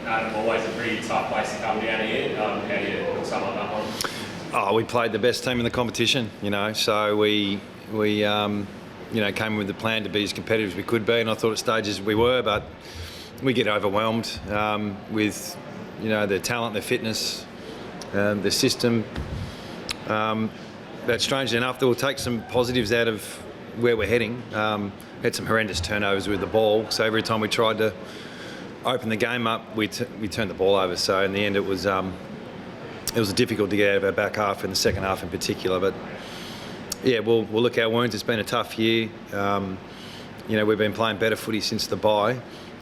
Adam, always a pretty tough place to come down here. How do you sum up that one? Oh, we played the best team in the competition, so we came with the plan to be as competitive as we could be, and I thought at stages we were, but we get overwhelmed with, their talent, their fitness, their system. But strangely enough, we'll take some positives out of where we're heading. Had some horrendous turnovers with the ball, so every time we tried to open the game up, we turned the ball over. So in the end, it was difficult to get out of our back half in the second half in particular. But yeah, we'll look our wounds. It's been a tough year. We've been playing better footy since the bye,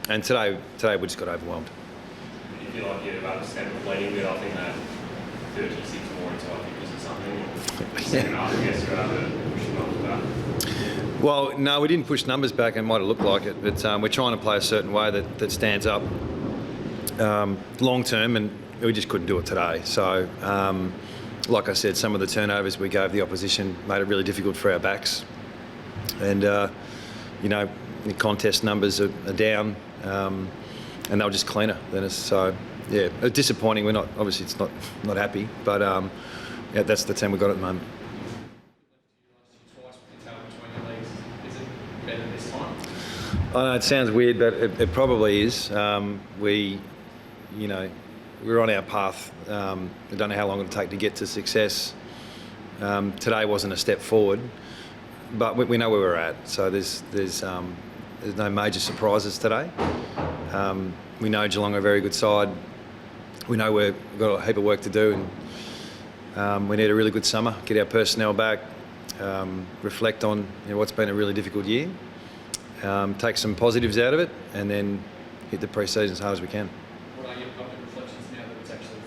and today we just got overwhelmed. You feel like you've understand the bleeding bit. I think that 36 more into I think was something. Second half, I guess, rather than pushing numbers back. Well, no, we didn't push numbers back. It might have looked like it, but we're trying to play a certain way that stands up long term, and we just couldn't do it today. So, like I said, some of the turnovers we gave the opposition made it really difficult for our backs, and the contest numbers are down, and they were just cleaner than us. So, yeah, it's disappointing. We're not obviously it's not happy, but that's the team we got at the moment. I know it sounds weird, but it probably is. We're on our path. We don't know how long it'll take to get to success. Today wasn't a step forward, but we know where we're at. So there's no major surprises today. We know Geelong are a very good side. We know we've got a heap of work to do, and we need a really good summer. Get our personnel back. Reflect on what's been a really difficult year. Take some positives out of it, and then hit the pre-season as hard as we can. What are your public reflections now that it's actually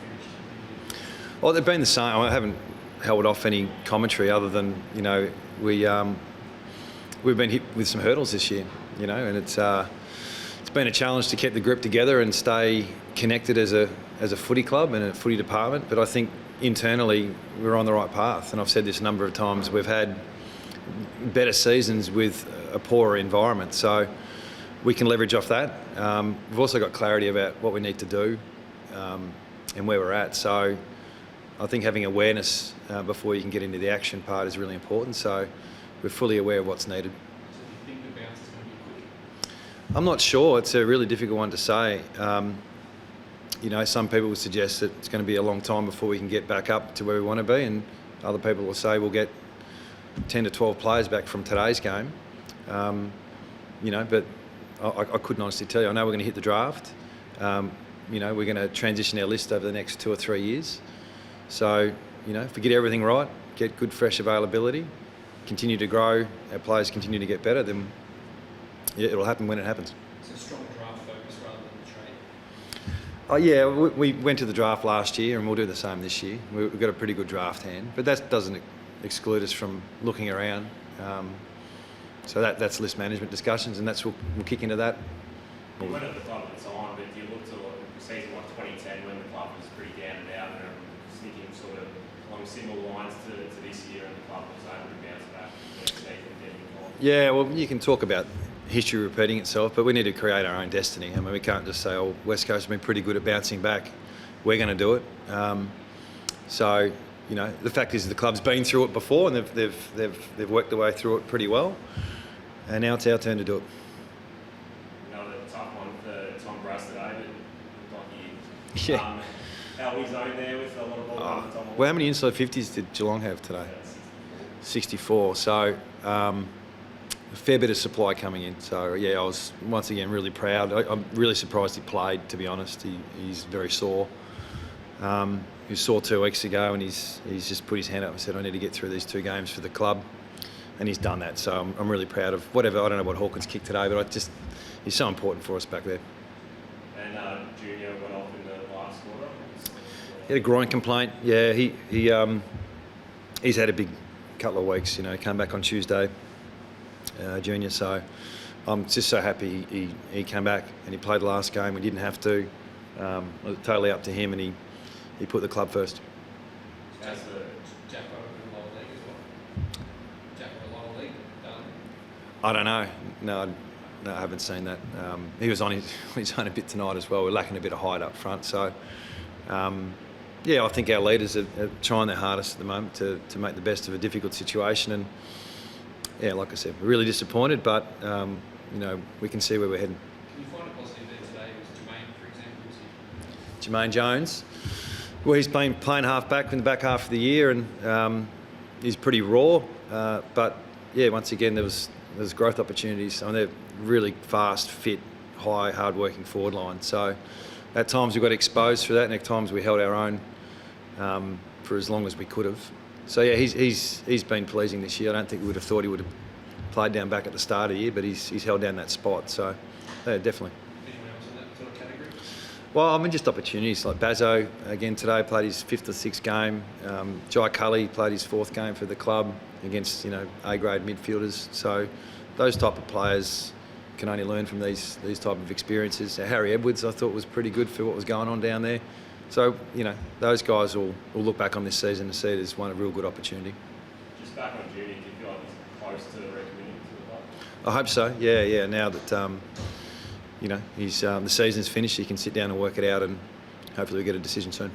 finished? Well, they've been the same. I haven't held off any commentary other than we've been hit with some hurdles this year, and it's been a challenge to keep the group together and stay connected as a footy club and a footy department. But I think internally we're on the right path, and I've said this a number of times. We've had better seasons with a poorer environment, so we can leverage off that. We've also got clarity about what we need to do and where we're at. So I think having awareness before you can get into the action part is really important. So we're fully aware of what's needed. So do you think the bounce is going to be quick? I'm not sure. It's a really difficult one to say. Some people will suggest that it's going to be a long time before we can get back up to where we want to be, and other people will say we'll get 10 to 12 players back from today's game. But I couldn't honestly tell you. I know we're going to hit the draft. We're going to transition our list over the next 2 or 3 years. So, if we get everything right, get good fresh availability, continue to grow, our players continue to get better, then it'll happen when it happens. It's a strong draft focus rather than the trade. Oh yeah, we went to the draft last year, and we'll do the same this year. We've got a pretty good draft hand, but that doesn't exclude us from looking around. So that's list management discussions, and we'll kick into that. You weren't at the club at the time, but you looked at season like 2010 when the club was pretty down and out, and sticking sort of along similar lines to this year, and the club was able to bounce back next season and get involved. Yeah, well, you can talk about history repeating itself, but we need to create our own destiny. I mean, we can't just say, "Oh, West Coast has been pretty good at bouncing back. We're going to do it." The fact is the club's been through it before, and they've worked their way through it pretty well, and now it's our turn to do it. Another tough one for Tom Brass today, but like Yeah. How he's owned there with a lot of ball on Tom. Well, how many inside 50s did Geelong have today? 64. So a fair bit of supply coming in. So yeah, I was once again really proud. I'm really surprised he played, to be honest. He's very sore. He was sore 2 weeks ago, and he's just put his hand up and said, "I need to get through these 2 games for the club," and he's done that. So I'm really proud of whatever. I don't know what Hawkins kicked today, but he's so important for us back there. And Junior went off in the last quarter. He had a groin complaint. Yeah, he's had a big couple of weeks. Came back on Tuesday, Junior. So I'm just so happy he came back and he played the last game. We didn't have to. It was totally up to him, and he put the club first. Has the Jacko a lot of league as well? Jacko a lot of league? I don't know. No, I haven't seen that. He was on his own a bit tonight as well. We're lacking a bit of height up front, so yeah, I think our leaders are trying their hardest at the moment to make the best of a difficult situation. And yeah, like I said, we're really disappointed, but we can see where we're heading. Can you find a positive there today? Was Jermaine, for example, was he? Jermaine Jones, well, he's been playing half-back in the back half of the year, and he's pretty raw. But yeah, once again, there's growth opportunities. I mean, they're really fast, fit, high, hard-working forward line. So at times we got exposed through that, and at times we held our own for as long as we could have. So yeah, he's been pleasing this year. I don't think we would have thought he would have played down back at the start of the year, but he's held down that spot. So yeah, definitely. Anyone else in that sort of category? Well, I mean, just opportunities. Like Bazzo, again today, played his 5th or 6th game. Jai Cully played his 4th game for the club against A-grade midfielders. So those type of players can only learn from these type of experiences. Harry Edwards, I thought, was pretty good for what was going on down there. So those guys will look back on this season and see it as one real good opportunity. Just back on duty, do you feel like he's close to recommitting to the club? I hope so. Yeah. Now that he's the season's finished, he can sit down and work it out, and hopefully we get a decision soon.